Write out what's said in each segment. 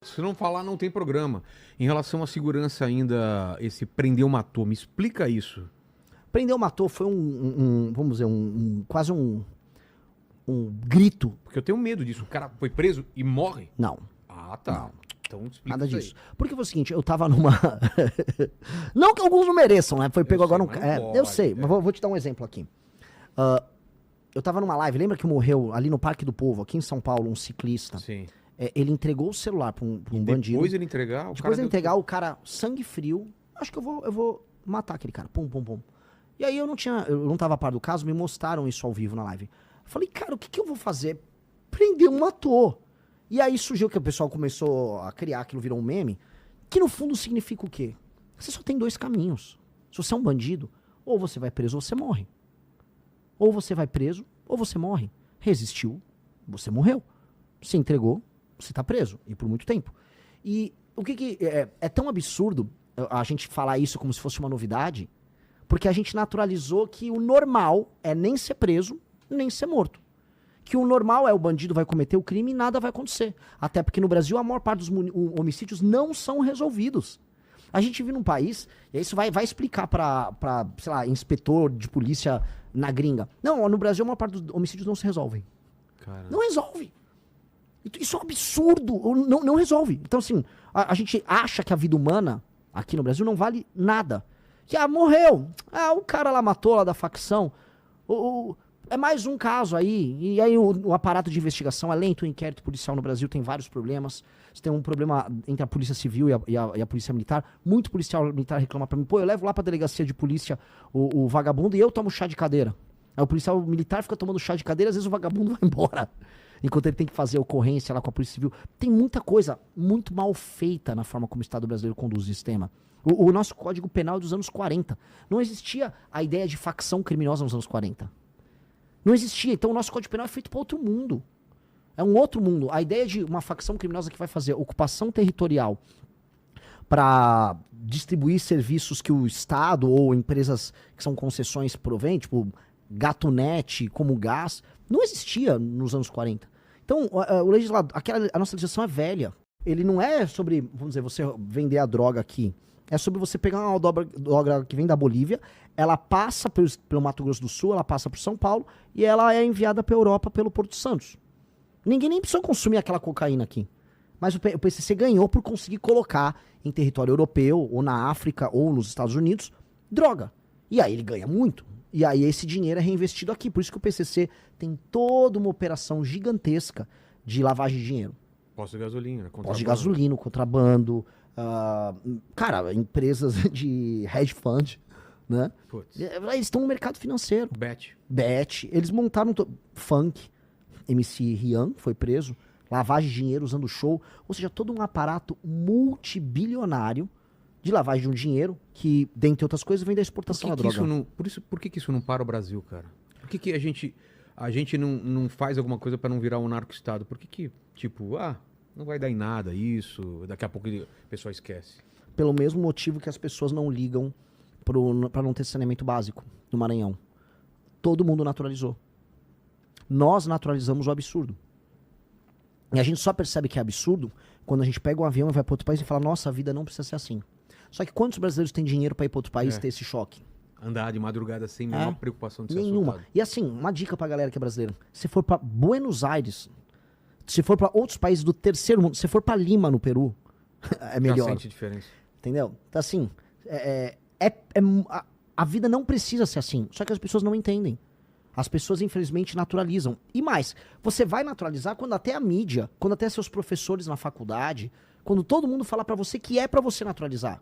Se não falar, não tem programa. Em relação à segurança ainda, esse prendeu, matou, me explica isso. Prendeu, matou foi vamos dizer, quase um grito. Porque eu tenho medo disso. O cara foi preso e morre? Não. Ah, tá. Não. Então explica Nada isso disso. aí. Porque foi o seguinte, eu tava numa... Não que alguns não mereçam, né? Foi pego sei, agora... mas não eu pode, sei, mas vou te dar um exemplo aqui. Eu tava numa live, lembra que morreu ali no Parque do Povo, aqui em São Paulo, um ciclista? Sim. Ele entregou o celular pra um bandido. Depois ele entregar, O cara, sangue frio, acho que eu vou matar aquele cara. Pum, pum, pum. E aí eu não tava a par do caso, me mostraram isso ao vivo na live. Eu falei, cara, o que eu vou fazer? Prendeu, matou. E aí surgiu que o pessoal começou a criar, aquilo virou um meme, que no fundo significa o quê? Você só tem dois caminhos. Se você é um bandido, ou você vai preso ou você morre. Ou você vai preso, ou você morre. Resistiu, você morreu. Se entregou, você tá preso. E por muito tempo. E o que é tão absurdo a gente falar isso como se fosse uma novidade, porque a gente naturalizou que o normal é nem ser preso, nem ser morto. Que o normal é o bandido vai cometer o crime e nada vai acontecer. Até porque no Brasil a maior parte dos homicídios não são resolvidos. A gente vive num país, e isso vai explicar pra, sei lá, inspetor de polícia na gringa. Não, no Brasil a maior parte dos homicídios não se resolvem. Caramba. Não resolve. Isso é um absurdo. Não resolve. Então, assim, a gente acha que a vida humana aqui no Brasil não vale nada. Que, morreu. O cara lá matou lá da facção. É mais um caso aí. E aí o aparato de investigação é lento. O inquérito policial no Brasil tem vários problemas. Você tem um problema entre a polícia civil e a polícia militar. Muito policial militar reclama pra mim. Pô, eu levo lá pra delegacia de polícia o vagabundo e eu tomo chá de cadeira. Aí o policial militar fica tomando chá de cadeira, às vezes o vagabundo vai embora. Enquanto ele tem que fazer ocorrência lá com a polícia civil. Tem muita coisa muito mal feita na forma como o Estado brasileiro conduz o sistema. O nosso Código Penal é dos anos 40. Não existia a ideia de facção criminosa nos anos 40. Não existia. Então o nosso Código Penal é feito para outro mundo. É um outro mundo. A ideia de uma facção criminosa que vai fazer ocupação territorial para distribuir serviços que o Estado ou empresas que são concessões provém, tipo Gatunete, como gás, não existia nos anos 40. Então, o legislador, a nossa legislação é velha. Ele não é sobre, vamos dizer, você vender a droga aqui. É sobre você pegar uma droga que vem da Bolívia, ela passa pelo Mato Grosso do Sul, ela passa por São Paulo e ela é enviada para a Europa pelo Porto de Santos. Ninguém nem precisou consumir aquela cocaína aqui. Mas o PCC ganhou por conseguir colocar em território europeu, ou na África, ou nos Estados Unidos, droga. E aí ele ganha muito. E aí esse dinheiro é reinvestido aqui. Por isso que o PCC tem toda uma operação gigantesca de lavagem de dinheiro. Posto de gasolina, Posto de gasolina, contrabando, cara, empresas de hedge fund, né? Putz. Eles estão no mercado financeiro. Bet. Eles montaram funk. MC Rian foi preso. Lavagem de dinheiro usando show. Ou seja, todo um aparato multibilionário de lavagem de um dinheiro que, dentre outras coisas, vem da exportação da droga. Por que isso não para o Brasil, cara? Por que a gente não faz alguma coisa para não virar um narco-estado? Por que, tipo, não vai dar em nada isso, daqui a pouco o pessoal esquece? Pelo mesmo motivo que as pessoas não ligam para não ter saneamento básico no Maranhão. Todo mundo naturalizou. Nós naturalizamos o absurdo. E a gente só percebe que é absurdo quando a gente pega um avião e vai para outro país e fala, nossa, a vida não precisa ser assim. Só que quantos brasileiros têm dinheiro para ir para outro país ter esse choque? Andar de madrugada sem nenhuma preocupação de ser nenhuma. assaltado. E assim, uma dica pra galera que é brasileira. Se for para Buenos Aires, se for para outros países do terceiro mundo, se for para Lima, no Peru, é melhor. Já sente diferença. Entendeu? Então assim, a vida não precisa ser assim. Só que as pessoas não entendem. As pessoas, infelizmente, naturalizam. E mais, você vai naturalizar quando até a mídia, quando até seus professores na faculdade, quando todo mundo fala pra você que é pra você naturalizar.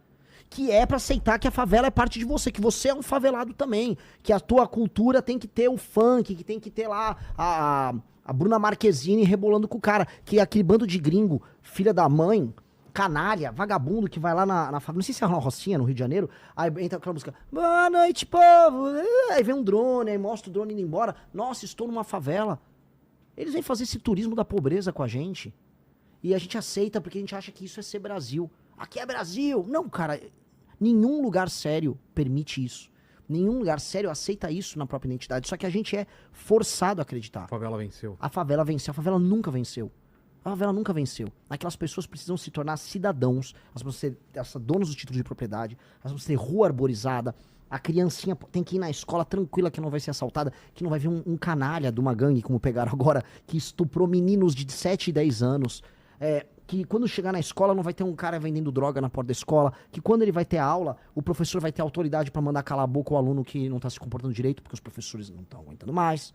Que é pra aceitar que a favela é parte de você, que você é um favelado também. Que a tua cultura tem que ter o funk, que tem que ter lá a Bruna Marquezine rebolando com o cara. Que é aquele bando de gringo, filha da mãe, canalha, vagabundo que vai lá na favela. Não sei se é uma Rocinha, no Rio de Janeiro. Aí entra aquela música, boa noite, povo. Aí vem um drone, aí mostra o drone indo embora. Nossa, estou numa favela. Eles vêm fazer esse turismo da pobreza com a gente. E a gente aceita porque a gente acha que isso é ser Brasil. Aqui é Brasil. Não, cara, nenhum lugar sério permite isso. Nenhum lugar sério aceita isso na própria identidade. Só que a gente é forçado a acreditar. A favela venceu. A favela venceu. A favela nunca venceu. A favela nunca venceu. Aquelas pessoas precisam se tornar cidadãos, elas precisam ser donos do título de propriedade, elas precisam ter rua arborizada, a criancinha tem que ir na escola tranquila que não vai ser assaltada, que não vai ver um canalha de uma gangue, como pegaram agora, que estuprou meninos de 7 e 10 anos, que quando chegar na escola não vai ter um cara vendendo droga na porta da escola, que quando ele vai ter aula, o professor vai ter autoridade pra mandar calar a boca o aluno que não tá se comportando direito, porque os professores não estão aguentando mais,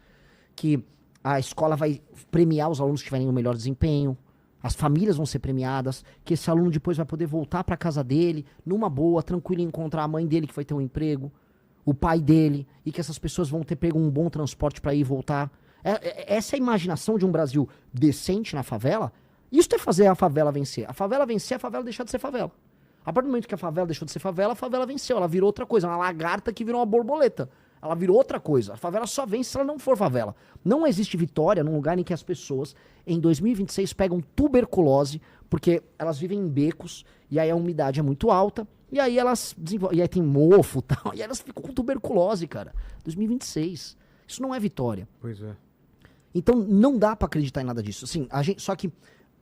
que a escola vai premiar os alunos que tiverem o melhor desempenho, as famílias vão ser premiadas, que esse aluno depois vai poder voltar pra casa dele, numa boa, tranquilo, e encontrar a mãe dele que vai ter um emprego, o pai dele, e que essas pessoas vão ter pego um bom transporte pra ir e voltar. Essa é a imaginação de um Brasil decente na favela. Isso é fazer a favela vencer. A favela vencer, a favela deixar de ser favela. A partir do momento que a favela deixou de ser favela, a favela venceu. Ela virou outra coisa, uma lagarta que virou uma borboleta. Ela virou outra coisa. A favela só vence se ela não for favela. Não existe vitória num lugar em que as pessoas, em 2026, pegam tuberculose, porque elas vivem em becos, e aí a umidade é muito alta, e aí elas desenvolvem, e aí tem mofo e tal, e elas ficam com tuberculose, cara. 2026. Isso não é vitória. Pois é. Então não dá pra acreditar em nada disso. Assim, só que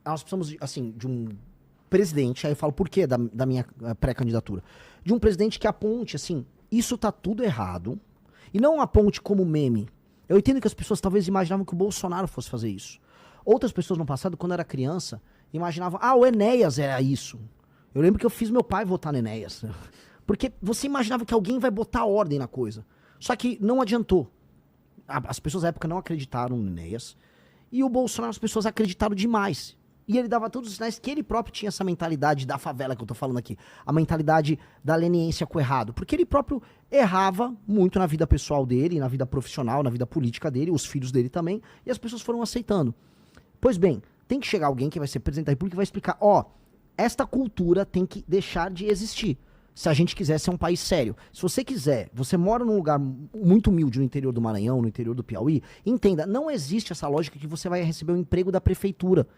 nós precisamos, assim, de um presidente, aí eu falo por quê da minha pré-candidatura, de um presidente que aponte, assim, isso tá tudo errado, e não aponte como meme. Eu entendo que as pessoas talvez imaginavam que o Bolsonaro fosse fazer isso. Outras pessoas no passado, quando era criança, imaginavam, o Enéas era isso. Eu lembro que eu fiz meu pai votar no Enéas. Porque você imaginava que alguém vai botar ordem na coisa. Só que não adiantou. As pessoas na época não acreditaram no Enéas, e o Bolsonaro, as pessoas acreditaram demais. E ele dava todos os sinais que ele próprio tinha essa mentalidade da favela que eu tô falando aqui. A mentalidade da leniência com o errado. Porque ele próprio errava muito na vida pessoal dele, na vida profissional, na vida política dele, os filhos dele também, e as pessoas foram aceitando. Pois bem, tem que chegar alguém que vai ser presidente da República e vai explicar, esta cultura tem que deixar de existir. Se a gente quiser ser um país sério. Se você quiser, você mora num lugar muito humilde no interior do Maranhão, no interior do Piauí, entenda, não existe essa lógica que você vai receber um emprego da prefeitura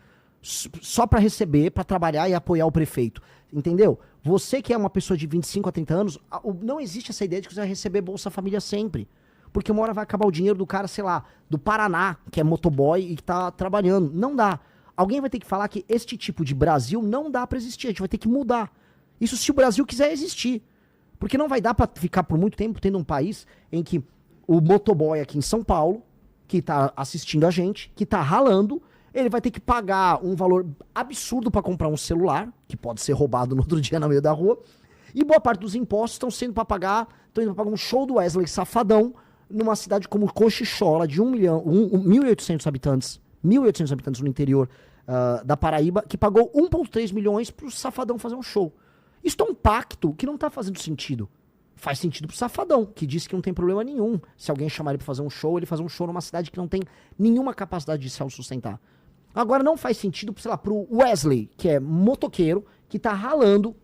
só pra receber, pra trabalhar e apoiar o prefeito. Entendeu? Você que é uma pessoa de 25 a 30 anos, não existe essa ideia de que você vai receber Bolsa Família sempre. Porque uma hora vai acabar o dinheiro do cara, sei lá, do Paraná, que é motoboy e que tá trabalhando. Não dá. Alguém vai ter que falar que este tipo de Brasil não dá pra existir. A gente vai ter que mudar. Isso se o Brasil quiser existir. Porque não vai dar pra ficar por muito tempo tendo um país em que o motoboy aqui em São Paulo, que tá assistindo a gente, que tá ralando, ele vai ter que pagar um valor absurdo pra comprar um celular, que pode ser roubado no outro dia no meio da rua, e boa parte dos impostos estão sendo pra pagar, estão indo pra pagar um show do Wesley Safadão numa cidade como Cochichola, de 1.800 habitantes, 1.800 habitantes no interior da Paraíba, que pagou 1,3 milhões pro Safadão fazer um show. Isso é um pacto que não tá fazendo sentido. Faz sentido pro Safadão, que disse que não tem problema nenhum. Se alguém chamar ele pra fazer um show, ele fazer um show numa cidade que não tem nenhuma capacidade de se autossustentar. Agora não faz sentido, sei lá, pro Wesley, que é motoqueiro, que tá ralando,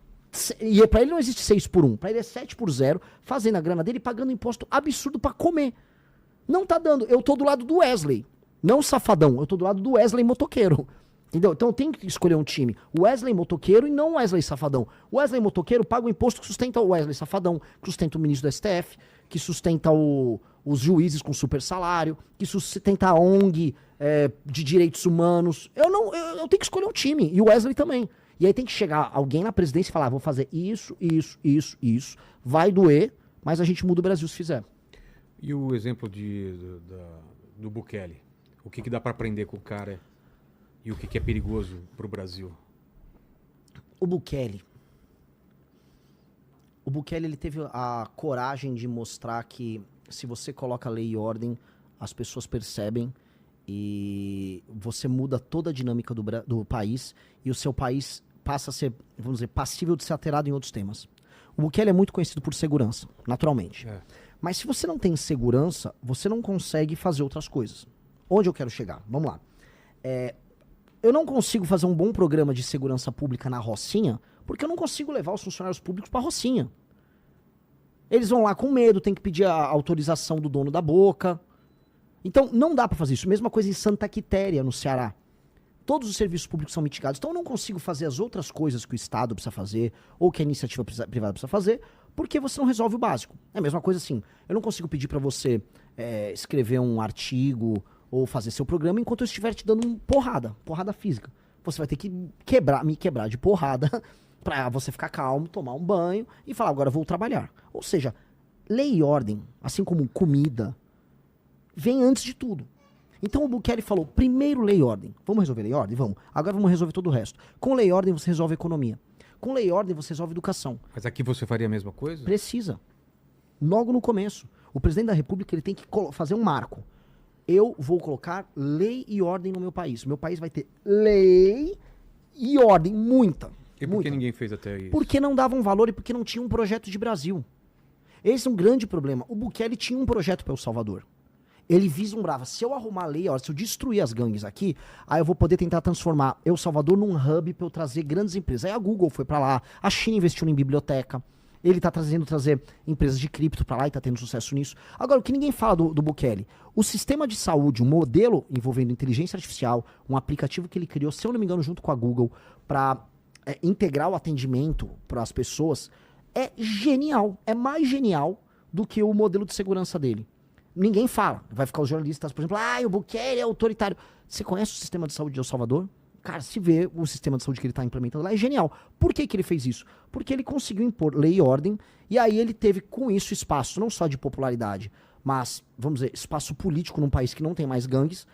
e pra ele não existe 6 por 1, pra ele é 7 por 0, fazendo a grana dele e pagando imposto absurdo pra comer. Não tá dando. Eu tô do lado do Wesley, não Safadão, eu tô do lado do Wesley motoqueiro. Entendeu? Então eu tenho que escolher um time. O Wesley motoqueiro e não o Wesley Safadão. O Wesley motoqueiro paga o imposto que sustenta o Wesley Safadão, que sustenta o ministro do STF, que sustenta os juízes com super salário, que sustenta a ONG de direitos humanos. Eu tenho que escolher um time. E o Wesley também. E aí tem que chegar alguém na presidência e falar, vou fazer isso, isso, isso, isso. Vai doer, mas a gente muda o Brasil se fizer. E o exemplo do Bukele? O que dá pra aprender com o cara? E o que é perigoso pro Brasil? O Bukele, ele teve a coragem de mostrar que se você coloca lei e ordem, as pessoas percebem e você muda toda a dinâmica do país e o seu país passa a ser, vamos dizer, passível de ser alterado em outros temas. O Bukele é muito conhecido por segurança, naturalmente. Mas se você não tem segurança, você não consegue fazer outras coisas. Onde eu quero chegar? Vamos lá. Eu não consigo fazer um bom programa de segurança pública na Rocinha, porque eu não consigo levar os funcionários públicos pra Rocinha. Eles vão lá com medo, tem que pedir a autorização do dono da boca. Então, não dá pra fazer isso. Mesma coisa em Santa Quitéria, no Ceará. Todos os serviços públicos são mitigados. Então, eu não consigo fazer as outras coisas que o Estado precisa fazer, ou que a iniciativa privada precisa fazer, porque você não resolve o básico. É a mesma coisa assim. Eu não consigo pedir pra você escrever um artigo ou fazer seu programa enquanto eu estiver te dando porrada física. você vai ter que me quebrar de porrada pra você ficar calmo, tomar um banho e falar, agora eu vou trabalhar. Ou seja, lei e ordem, assim como comida, vem antes de tudo. Então o Bukele falou, primeiro lei e ordem. Vamos resolver lei e ordem? Vamos. Agora vamos resolver todo o resto. Com lei e ordem você resolve a economia. Com lei e ordem você resolve a educação. Mas aqui você faria a mesma coisa? Precisa. Logo no começo. O presidente da República ele tem que fazer um marco. Eu vou colocar lei e ordem no meu país. O meu país vai ter lei e ordem, muita. E por que ninguém fez até isso? Porque não davam valor e porque não tinha um projeto de Brasil. Esse é um grande problema. O Bukele tinha um projeto para El Salvador. Ele vislumbrava, se eu arrumar a lei, se eu destruir as gangues aqui, aí eu vou poder tentar transformar El Salvador num hub para eu trazer grandes empresas. Aí a Google foi para lá, a China investiu em biblioteca, ele tá trazer empresas de cripto para lá e tá tendo sucesso nisso. Agora, o que ninguém fala do Bukele, o sistema de saúde, um modelo envolvendo inteligência artificial, um aplicativo que ele criou, se eu não me engano, junto com a Google, para integrar o atendimento para as pessoas, é genial, é mais genial do que o modelo de segurança dele. Ninguém fala. Vai ficar os jornalistas, por exemplo, o Bukele é autoritário. Você conhece o sistema de saúde de El Salvador? Cara, se vê o sistema de saúde que ele está implementando lá, é genial. Por que ele fez isso? Porque ele conseguiu impor lei e ordem, e aí ele teve com isso espaço, não só de popularidade, mas, vamos dizer, espaço político num país que não tem mais gangues,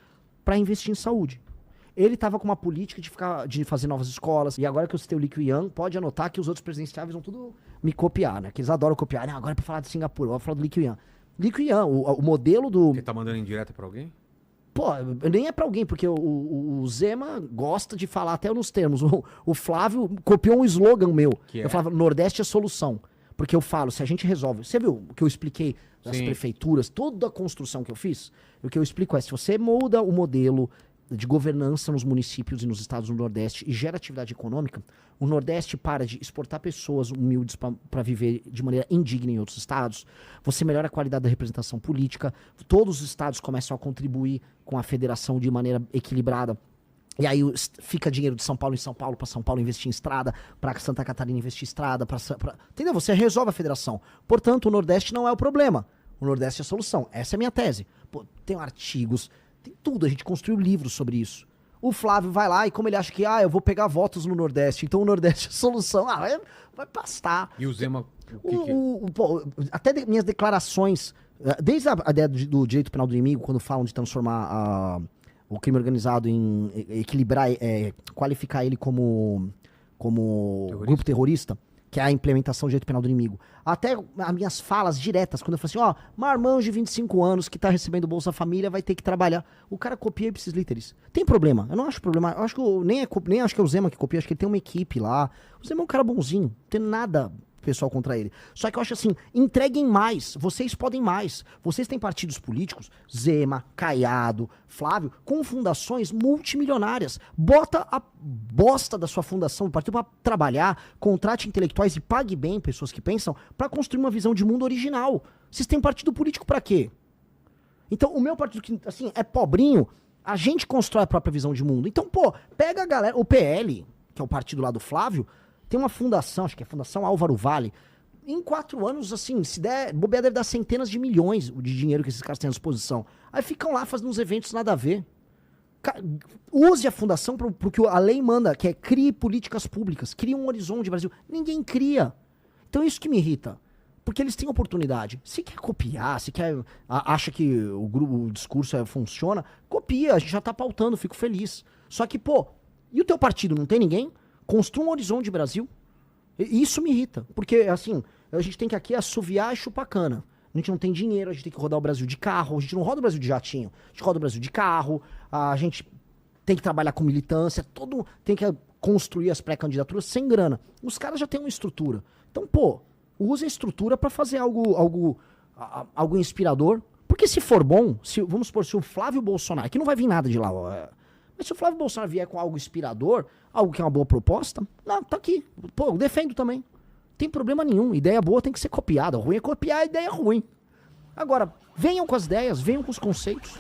para investir em saúde. Ele estava com uma política de fazer novas escolas, e agora que eu citei o Lee Kuan, pode anotar que os outros presidenciáveis vão tudo me copiar, né? Que eles adoram copiar. Agora é para falar de Singapura, eu vou falar do Lee Kuan. Lee Kuan, o modelo do... Você tá mandando indireta pra alguém? Pô, nem é pra alguém, porque o Zema gosta de falar até nos termos. O Flávio copiou um slogan meu. Eu falava, Nordeste é solução. Porque eu falo, se a gente resolve... Você viu o que eu expliquei das prefeituras, toda a construção que eu fiz? O que eu explico é, se você muda o modelo de governança nos municípios e nos estados do Nordeste e gera atividade econômica, o Nordeste para de exportar pessoas humildes para viver de maneira indigna em outros estados, você melhora a qualidade da representação política, todos os estados começam a contribuir com a federação de maneira equilibrada, e aí fica dinheiro de São Paulo em São Paulo, para São Paulo investir em estrada, para Santa Catarina investir em estrada, entendeu? Você resolve a federação. Portanto, o Nordeste não é o problema, o Nordeste é a solução. Essa é a minha tese. Pô, tem artigos, tem tudo, a gente construiu livros sobre isso. O Flávio vai lá e como ele acha que, eu vou pegar votos no Nordeste, então o Nordeste é a solução, vai pastar. E o Zema, até minhas declarações, desde a ideia do direito penal do inimigo, quando falam de transformar o crime organizado em equilibrar, qualificar ele como grupo terrorista, que é a implementação do direito penal do inimigo. Até as minhas falas diretas, quando eu falo assim, marmanjo de 25 anos que tá recebendo Bolsa Família vai ter que trabalhar. O cara copia ipsis literis. Tem problema? Eu não acho problema. Eu acho que nem acho que é o Zema que copia, acho que ele tem uma equipe lá. O Zema é um cara bonzinho, não tem nada pessoal contra ele. Só que eu acho assim, entreguem mais, vocês podem mais. Vocês têm partidos políticos, Zema, Caiado, Flávio, com fundações multimilionárias. Bota a bosta da sua fundação, do partido para trabalhar, contrate intelectuais e pague bem pessoas que pensam para construir uma visão de mundo original. Vocês têm partido político para quê? Então, o meu partido, que assim, é pobrinho, a gente constrói a própria visão de mundo. Então, pega a galera, o PL, que é o partido lá do Flávio, tem uma fundação, acho que é a Fundação Álvaro Vale. Em 4 anos, assim, se der, bobear deve dar centenas de milhões de dinheiro que esses caras têm à disposição. Aí ficam lá fazendo uns eventos nada a ver. Use a fundação pro que a lei manda, que é crie políticas públicas, crie um horizonte Brasil. Ninguém cria. Então isso que me irrita. Porque eles têm oportunidade. Se quer copiar, se quer acha que o discurso funciona, copia, a gente já tá pautando, fico feliz. Só que, e o teu partido, não tem ninguém? Construa um horizonte Brasil. E isso me irrita. Porque, assim, a gente tem que aqui assoviar e chupar cana. A gente não tem dinheiro, a gente tem que rodar o Brasil de carro, a gente não roda o Brasil de jatinho, a gente roda o Brasil de carro, a gente tem que trabalhar com militância, tem que construir as pré-candidaturas sem grana. Os caras já têm uma estrutura. Então, use a estrutura para fazer algo inspirador. Porque se for bom, vamos supor, se o Flávio Bolsonaro, que não vai vir nada de lá, mas se o Flávio Bolsonaro vier com algo inspirador, algo que é uma boa proposta, não, tá aqui. Eu defendo também. Não tem problema nenhum. Ideia boa tem que ser copiada. O ruim é copiar a ideia ruim. Agora, venham com as ideias, venham com os conceitos.